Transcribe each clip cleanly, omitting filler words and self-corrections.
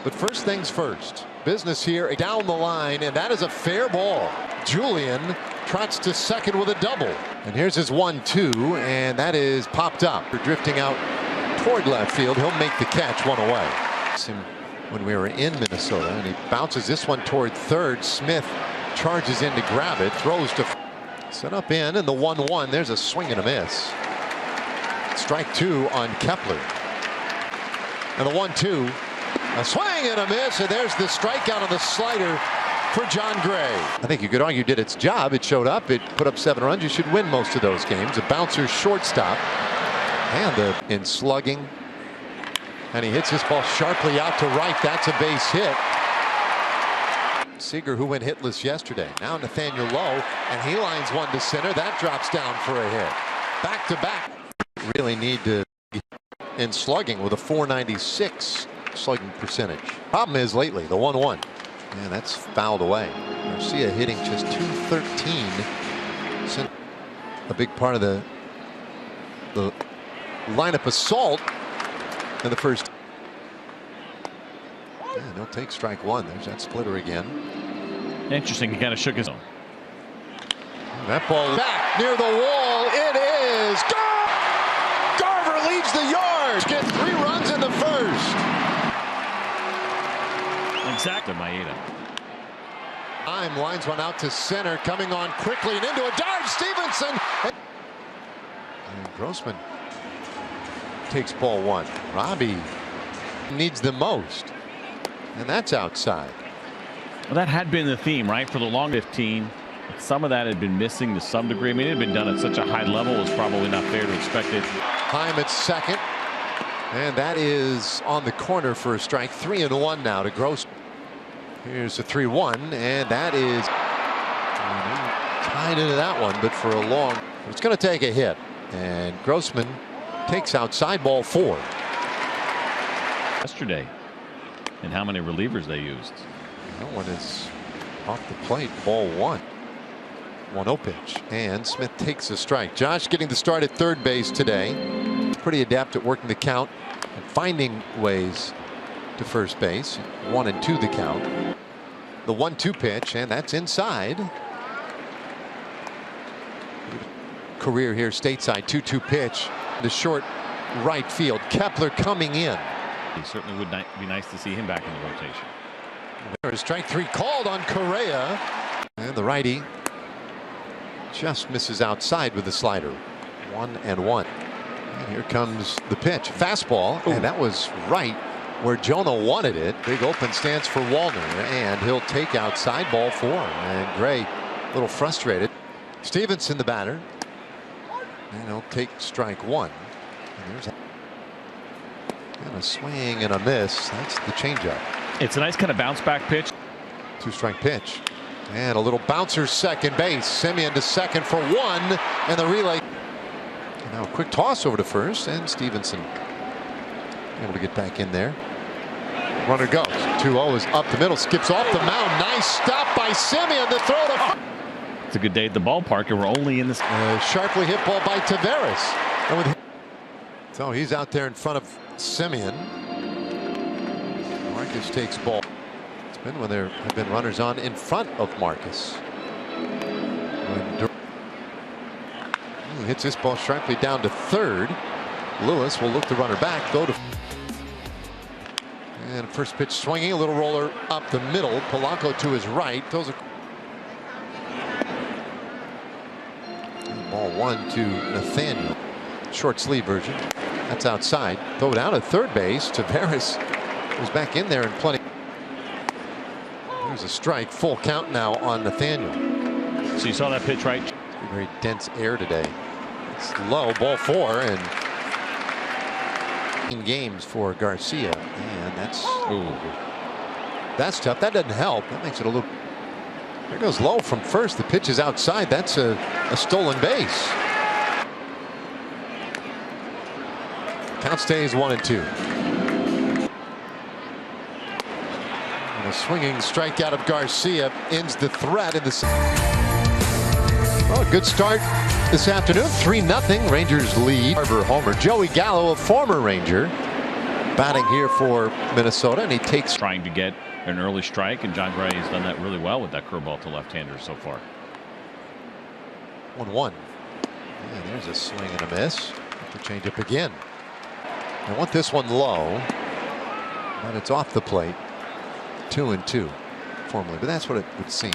But first things first, business here down the line, and that is a fair ball. Julian trots to second with a double. And here's his 1-2, and that is popped up. Drifting out toward left field. He'll make the catch, one away. When we were in Minnesota, and he bounces this one toward third. Smith charges in to grab it, throws to set up in, and the 1-1. There's a swing and a miss. Strike two on Kepler. And the 1-2. A swing and a miss, and there's the strikeout on the slider for John Gray. I think you could argue did its job. It showed up. It put up 7 runs. You should win most of those games. A bouncer shortstop, and in slugging, and he hits this ball sharply out to right. That's a base hit. Seager, who went hitless yesterday, now Nathaniel Lowe, and he lines one to center. That drops down for a hit. Back to back. Really need to in slugging with a .496 slugging percentage. Problem is lately the 1-1, and that's fouled away. Garcia hitting just .213. A big part of the lineup assault in the first. Yeah, he'll take strike one. There's that splitter again. Interesting. He kind of shook his own. That ball back near the wall. It is. Garver leads the yard. Get 3 runs in the first. Exactly, Maeda. Time lines one out to center, coming on quickly and into a dive. Stevenson. And Grossman takes ball 1. Robbie needs the most, and that's outside. Well, that had been the theme, right, for the long 15. Some of that had been missing to some degree. I mean, it had been done at such a high level, it's probably not fair to expect it. Time at second, and that is on the corner for a strike. 3-1 now to Grossman. Here's the 3-1, and that is tied into that one, but for a long. It's going to take a hit, and Grossman takes outside, ball 4. Yesterday, and how many relievers they used. That one is off the plate, ball 1. 1-0 pitch, and Smith takes a strike. Josh getting the start at third base today. Pretty adept at working the count and finding ways to first base. 1-2 the count. The 1-2 pitch, and that's inside. Career here stateside. 2-2 pitch to short right field. Kepler coming in. He certainly would be nice to see him back in the rotation. There is strike 3 called on Correa, and the righty just misses outside with the slider. 1-1. And here comes the pitch. Fastball. And that was right where Jonah wanted it. Big open stance for Wallner, and he'll take outside, ball 4. And Gray a little frustrated. Stevenson the batter, and he'll take strike 1. And there's a swing and a miss. That's the changeup. It's a nice kind of bounce back pitch. 2-strike pitch, and a little bouncer second base. Semien to second for 1, and the relay. And now a quick toss over to first, and Stevenson able to get back in there. Runner goes. 2-0 is up the middle, skips off the mound. Nice stop by Semien. The throw to. It's a good day at the ballpark, and we're only in this. Sharply hit ball by Taveras. And so he's out there in front of Semien. Marcus takes ball. It's been when there have been runners on in front of Marcus. Hits this ball sharply down to third. Lewis will look the runner back, go to. And first pitch swinging, a little roller up the middle. Polanco to his right. Those are. Ball 1 to Nathaniel. Short sleeve version. That's outside. Throw down at third base. Taveras was back in there and plenty. There's a strike. Full count now on Nathaniel. So you saw that pitch, right? Very dense air today. It's low. Ball 4, and in games for Garcia, and that's tough. That doesn't help. That makes it a little. There goes low from first. The pitch is outside. That's a stolen base. Count stays 1-2. And a swinging strikeout of Garcia ends the threat in the. Well, a good start this afternoon. 3-0 Rangers lead. Homer. Joey Gallo, a former Ranger, batting here for Minnesota, and he takes. Trying to get an early strike, and John Gray has done that really well with that curveball to left-handers so far. 1-1. Yeah, there's a swing and a miss. To change up again. I want this one low, but it's off the plate. 2-2 formally, but that's what it would seem.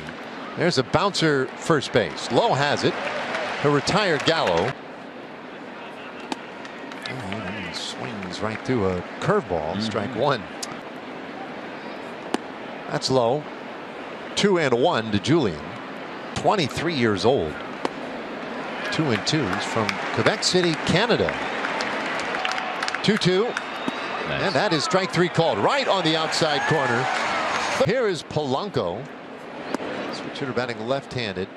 There's a bouncer first base. Lowe has it. He'll retire Gallo. And he swings right through a curveball. Strike one. That's low. 2-1 to Julian. 23 years old. 2-2 from Quebec City, Canada. 2-2. Nice. And that is strike three called right on the outside corner. Here is Polanco. Switch hitter batting left-handed.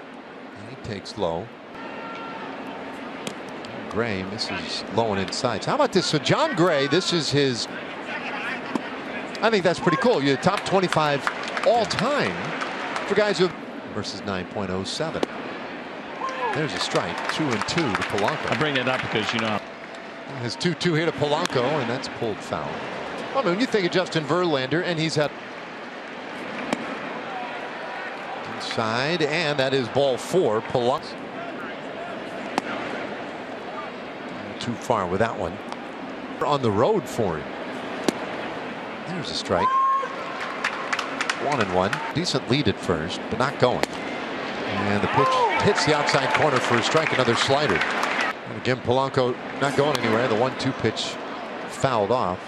He takes low. Gray misses low and inside. So how about this? So John Gray, this is his. I think that's pretty cool. You're top 25 all time for guys who versus 9.07. There's a strike. 2-2 to Polanco. I bring that up because, you know, his 2-2 here to Polanco, and that's pulled foul. I mean, when you think of Justin Verlander, and he's had inside, and that is ball four. Polanco too far with that one. On the road for him. There's a strike. 1-1. Decent lead at first, but not going. And the pitch hits the outside corner for a strike. Another slider. And again, Polanco not going anywhere. The 1-2 pitch fouled off.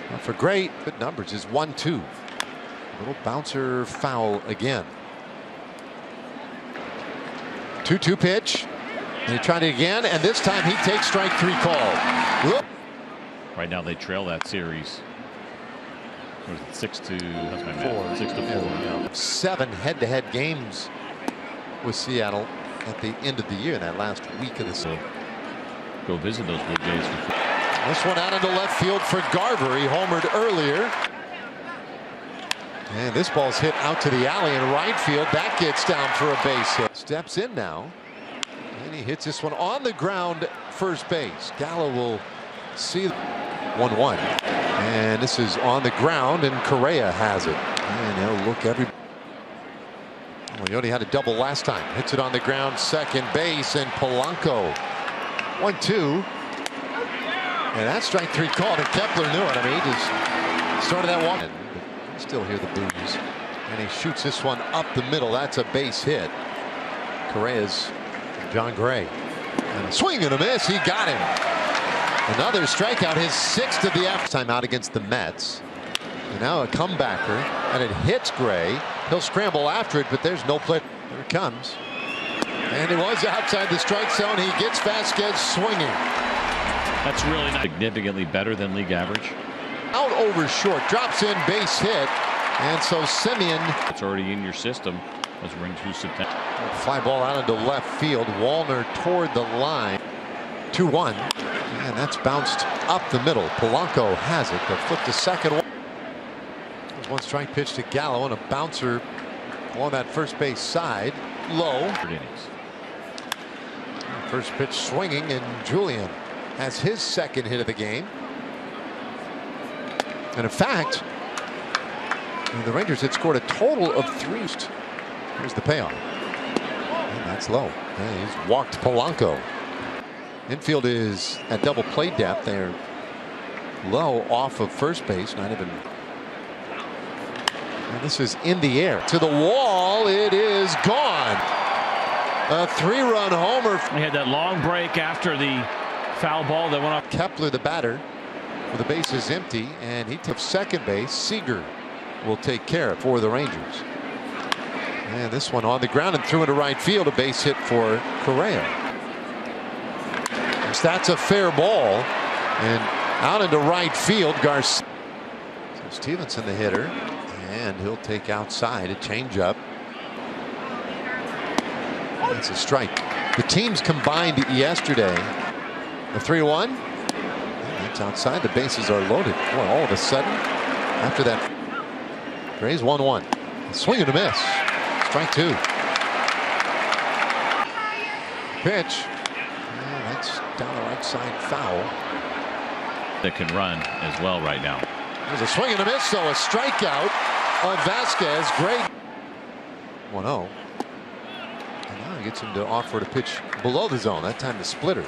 Well, for Gray, good numbers is 1-2. Little bouncer foul again. 2-2 pitch. And he tried it again, and this time he takes strike three call. Look. Right now they trail that series. What was it, 6-4? That's my math. 6-4. Yeah. 7 head-to-head games with Seattle at the end of the year, in that last week of the season. Go visit those Blue Jays. This one out into left field for Garver. He homered earlier. And this ball's hit out to the alley in right field. That gets down for a base hit. Steps in now. And he hits this one on the ground, first base. Gallo will see 1-1. And this is on the ground, and Correa has it. And he'll look every. Well, he only had a double last time. Hits it on the ground, second base, and Polanco. 1-2. And that's strike three called, and Kepler knew it. I mean, he just started that one. But you still hear the boos. And he shoots this one up the middle. That's a base hit. Correa's John Gray. And a swing and a miss. He got him. Another strikeout, his 6th of the time out against the Mets. And now a comebacker, and it hits Gray. He'll scramble after it, but there's no play. There it comes. And it was outside the strike zone. He gets Vasquez swinging. That's really not significantly better than league average. Out over short, drops in, base hit. And so Simeon. It's already in your system as we're into September. Fly ball out into left field. Wallner toward the line. 2-1. And that's bounced up the middle. Polanco has it. They'll flip to second. There's one strike pitch to Gallo, and a bouncer on that first base side. Low. First pitch swinging, and Julian has his second hit of the game. And in fact, the Rangers had scored a total of 3. Here's the payoff. And that's low. And he's walked Polanco. Infield is at double play depth. They're low off of first base. Not even. And this is in the air to the wall. It is gone. A 3-run homer. We had that long break after the foul ball that went off. Kepler, the batter, with the bases empty, and he took second base. Seager will take care for the Rangers. And this one on the ground and threw into right field. A base hit for Correa. That's a fair ball, and out into right field. Garcia. So Stevenson, the hitter, and he'll take outside a changeup. That's a strike. The teams combined yesterday. A 3-1. That's outside. The bases are loaded. Boy, all of a sudden, after that, Gray's 1-1. Swing and a miss. Strike two. Pitch. That's down the right side, foul. that can run as well right now. There's a swing and a miss, so a strikeout of Vasquez. Great. 1-0. And now he gets him to offer to pitch below the zone. That time the splitter.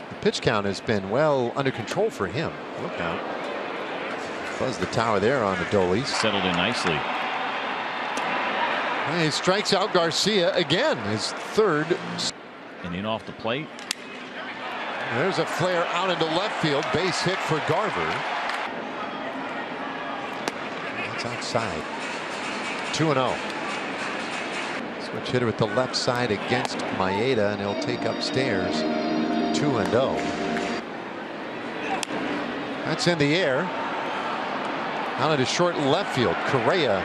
The pitch count has been well under control for him. Look out. Buzz the tower there on the Dolis. Settled in nicely. And he strikes out Garcia again, his third. And in off the plate. There's a flare out into left field. Base hit for Garver. That's outside. 2-0. Switch hitter with the left side against Maeda, and he'll take upstairs. 2-0. That's in the air. Out into short left field. Correa